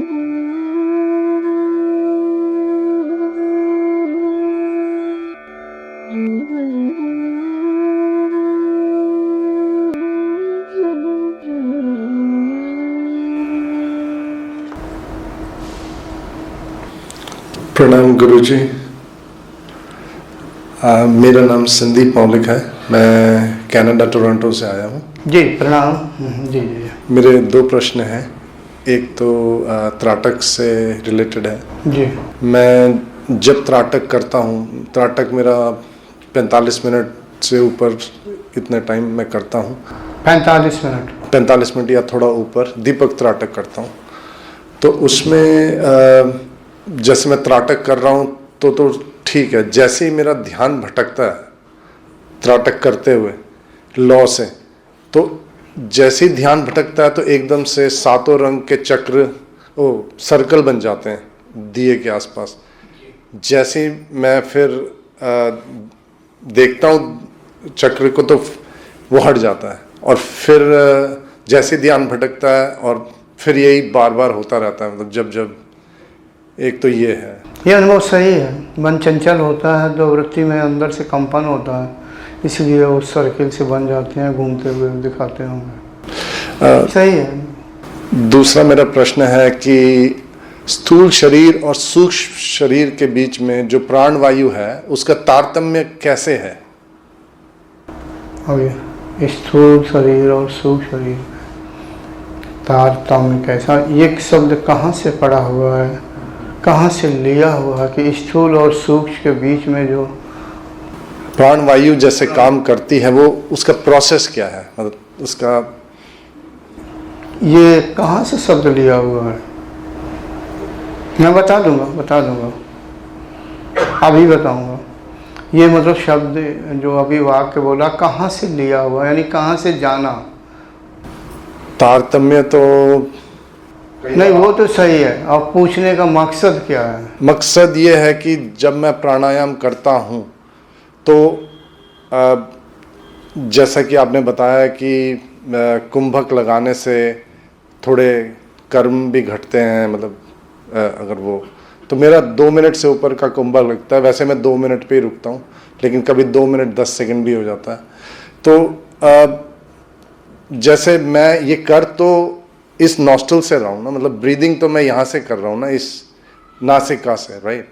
प्रणाम गुरुजी। मेरा नाम संदीप मौलिक है, मैं कनाडा टोरंटो से आया हूँ। जी प्रणाम। जी जी मेरे दो प्रश्न हैं। एक तो त्राटक से रिलेटेड है। जी। मैं जब त्राटक करता हूँ, त्राटक मेरा 45 मिनट से ऊपर इतना टाइम मैं करता हूँ। 45 मिनट या थोड़ा ऊपर दीपक त्राटक करता हूँ। तो उसमें जैसे मैं त्राटक कर रहा हूँ तो ठीक है। जैसे ही मेरा ध्यान भटकता है त्राटक करते हुए लौ से, तो जैसे ही ध्यान भटकता है तो एकदम से सातों रंग के चक्र सर्कल बन जाते हैं दिए के आसपास। जैसे ही मैं फिर देखता हूँ चक्र को तो वो हट जाता है, और फिर जैसे ध्यान भटकता है और फिर यही बार बार होता रहता है। मतलब जब एक तो ये है, ये अनुभव सही है। मन चंचल होता है तो वृत्ति में अंदर से कंपन होता है, इसलिए उस सर्किल से बन जाते हैं, घूमते हुए दिखाते होंगे। सही है। दूसरा मेरा प्रश्न है कि स्थूल शरीर और सूक्ष्म शरीर के बीच में जो प्राण वायु है उसका तारतम्य कैसे है? स्थूल शरीर और सूक्ष्म शरीर तारतम्य कैसा, ये शब्द कहाँ से पड़ा हुआ है, कहाँ से लिया हुआ है कि स्थूल और सूक्ष्म के बीच में जो प्राण वायु जैसे काम करती है वो उसका प्रोसेस क्या है? मतलब उसका ये कहाँ से शब्द लिया हुआ है? मैं बता दूंगा अभी बताऊंगा। ये मतलब शब्द जो अभी वाक्य बोला कहाँ से लिया हुआ, यानी कहाँ से जाना। तारतम्य तो नहीं, वो तो सही है। अब पूछने का मकसद क्या है? मकसद ये है कि जब मैं प्राणायाम करता हूँ तो जैसा कि आपने बताया कि कुंभक लगाने से थोड़े कर्म भी घटते हैं। मतलब अगर वो तो मेरा 2 मिनट से ऊपर का कुंभक लगता है। वैसे मैं 2 मिनट पे ही रुकता हूँ, लेकिन कभी 2 मिनट 10 सेकंड भी हो जाता है। तो जैसे मैं ये कर तो इस नॉस्ट्रल से रहा हूँ ना, मतलब ब्रीदिंग तो मैं यहाँ से कर रहा हूँ ना, इस नासिका से, राइट।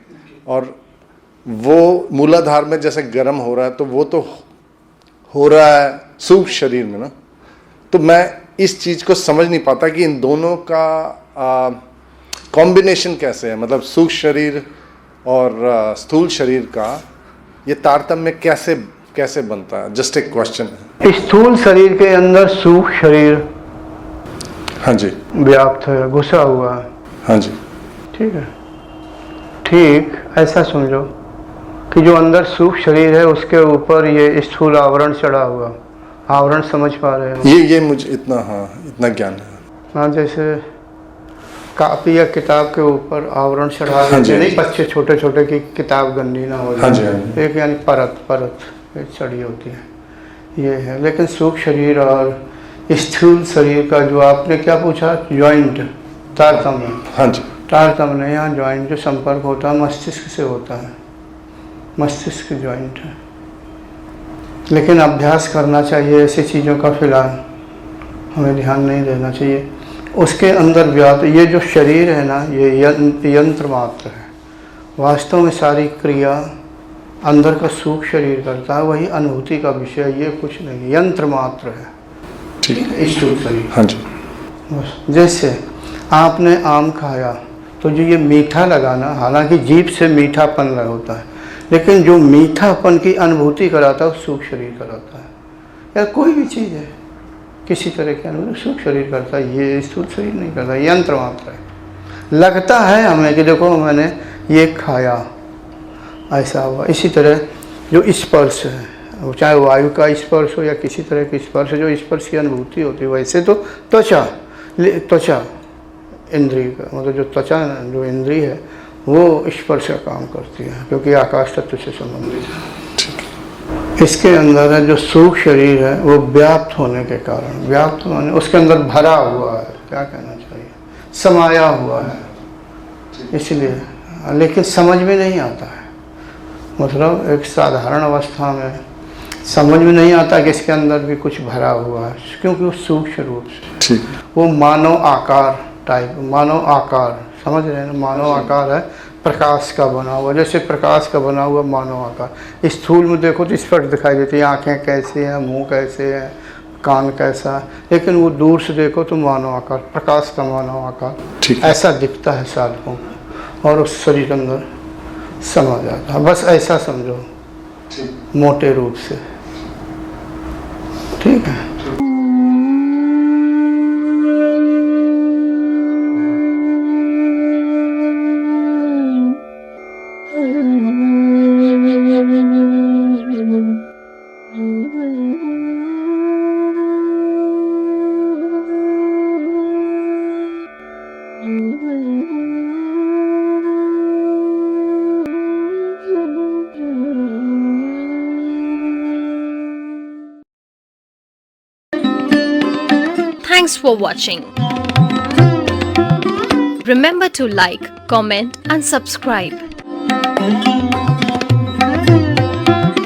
और वो मूलाधार में जैसे गर्म हो रहा है तो वो तो हो रहा है सूक्ष्म शरीर में ना। तो मैं इस चीज़ को समझ नहीं पाता कि इन दोनों का कॉम्बिनेशन कैसे है। मतलब सूक्ष्म शरीर और स्थूल शरीर का ये तारतम्य कैसे बनता है? जस्ट एक क्वेश्चन है। स्थूल शरीर के अंदर सूक्ष्म शरीर, हाँ जी, व्याप्त है, घुसा हुआ है। हाँ जी, ठीक है। ठीक ऐसा समझो कि जो अंदर सूक्ष्म शरीर है उसके ऊपर ये स्थूल आवरण चढ़ा हुआ। आवरण समझ पा रहे हो? ये मुझे इतना ज्ञान है। हाँ, जैसे कापी या किताब के ऊपर आवरण चढ़ा हाँ जी, नहीं, बच्चे छोटे छोटे की किताब गंदी ना हो जाए। हाँ जी, हाँ जी। एक यानी परत एक चढ़ी होती है, ये है। लेकिन सूक्ष्म शरीर और स्थूल शरीर का जो आपने क्या पूछा, ज्वाइंट, तारतम्य। हाँ जी। तारतम्य नहीं, यहाँ ज्वाइंट जो संपर्क होता है मस्तिष्क से होता है, मस्तिष्क ज्वाइंट है। लेकिन अभ्यास करना चाहिए ऐसी चीज़ों का। फिलहाल हमें ध्यान नहीं देना चाहिए। उसके अंदर व्याप्त ये जो शरीर है ना, ये यंत्र मात्र है। वास्तव में सारी क्रिया अंदर का सूक्ष्म शरीर करता है, वही अनुभूति का विषय। ये कुछ नहीं, यंत्र मात्र है। ठीक है, स्थूल शरीर। हाँ जी। बस जैसे आपने आम खाया तो जो ये मीठा लगाना, हालांकि जीभ से मीठापन लग होता है, लेकिन जो मीठापन की अनुभूति कराता है वो सूक्ष्म शरीर कराता है। या कोई भी चीज़ है, किसी तरह की अनुभूति सूक्ष्म शरीर करता है, ये स्थूल शरीर नहीं करता, यंत्र मात्र है। लगता है हमें कि देखो मैंने ये खाया, ऐसा हुआ। इसी तरह जो स्पर्श है, चाहे वायु का स्पर्श हो या किसी तरह के स्पर्श, जो स्पर्श की अनुभूति होती है, वैसे तो त्वचा इंद्रिय का, मतलब जो त्वचा जो इंद्रिय है वो स्पर्श का काम करती है, क्योंकि आकाश तत्व से संबंधित है। इसके अंदर है जो सूक्ष्म शरीर है वो व्याप्त होने के कारण, व्याप्त होने उसके अंदर भरा हुआ है, क्या कहना चाहिए, समाया हुआ है। इसलिए, लेकिन समझ में नहीं आता है। मतलब एक साधारण अवस्था में समझ में नहीं आता कि इसके अंदर भी कुछ भरा हुआ है, क्योंकि वो सूक्ष्म रूप से ठीक। वो मानव आकार टाइप, मानव आकार समझ रहे हैं ना, मानव आकार है, प्रकाश का बना हुआ, जैसे प्रकाश का बना हुआ मानव आकार। स्थूल में देखो तो स्पष्ट दिखाई देती है, आँखें कैसे हैं, मुंह कैसे है, कान कैसा है, लेकिन वो दूर से देखो तो मानव आकार, प्रकाश का मानव आकार ठीक है। ऐसा दिखता है साधकों को, और उस शरीर के अंदर समा जाता है। बस ऐसा समझो मोटे रूप से, ठीक है। Thanks for watching. Remember to like, comment and subscribe.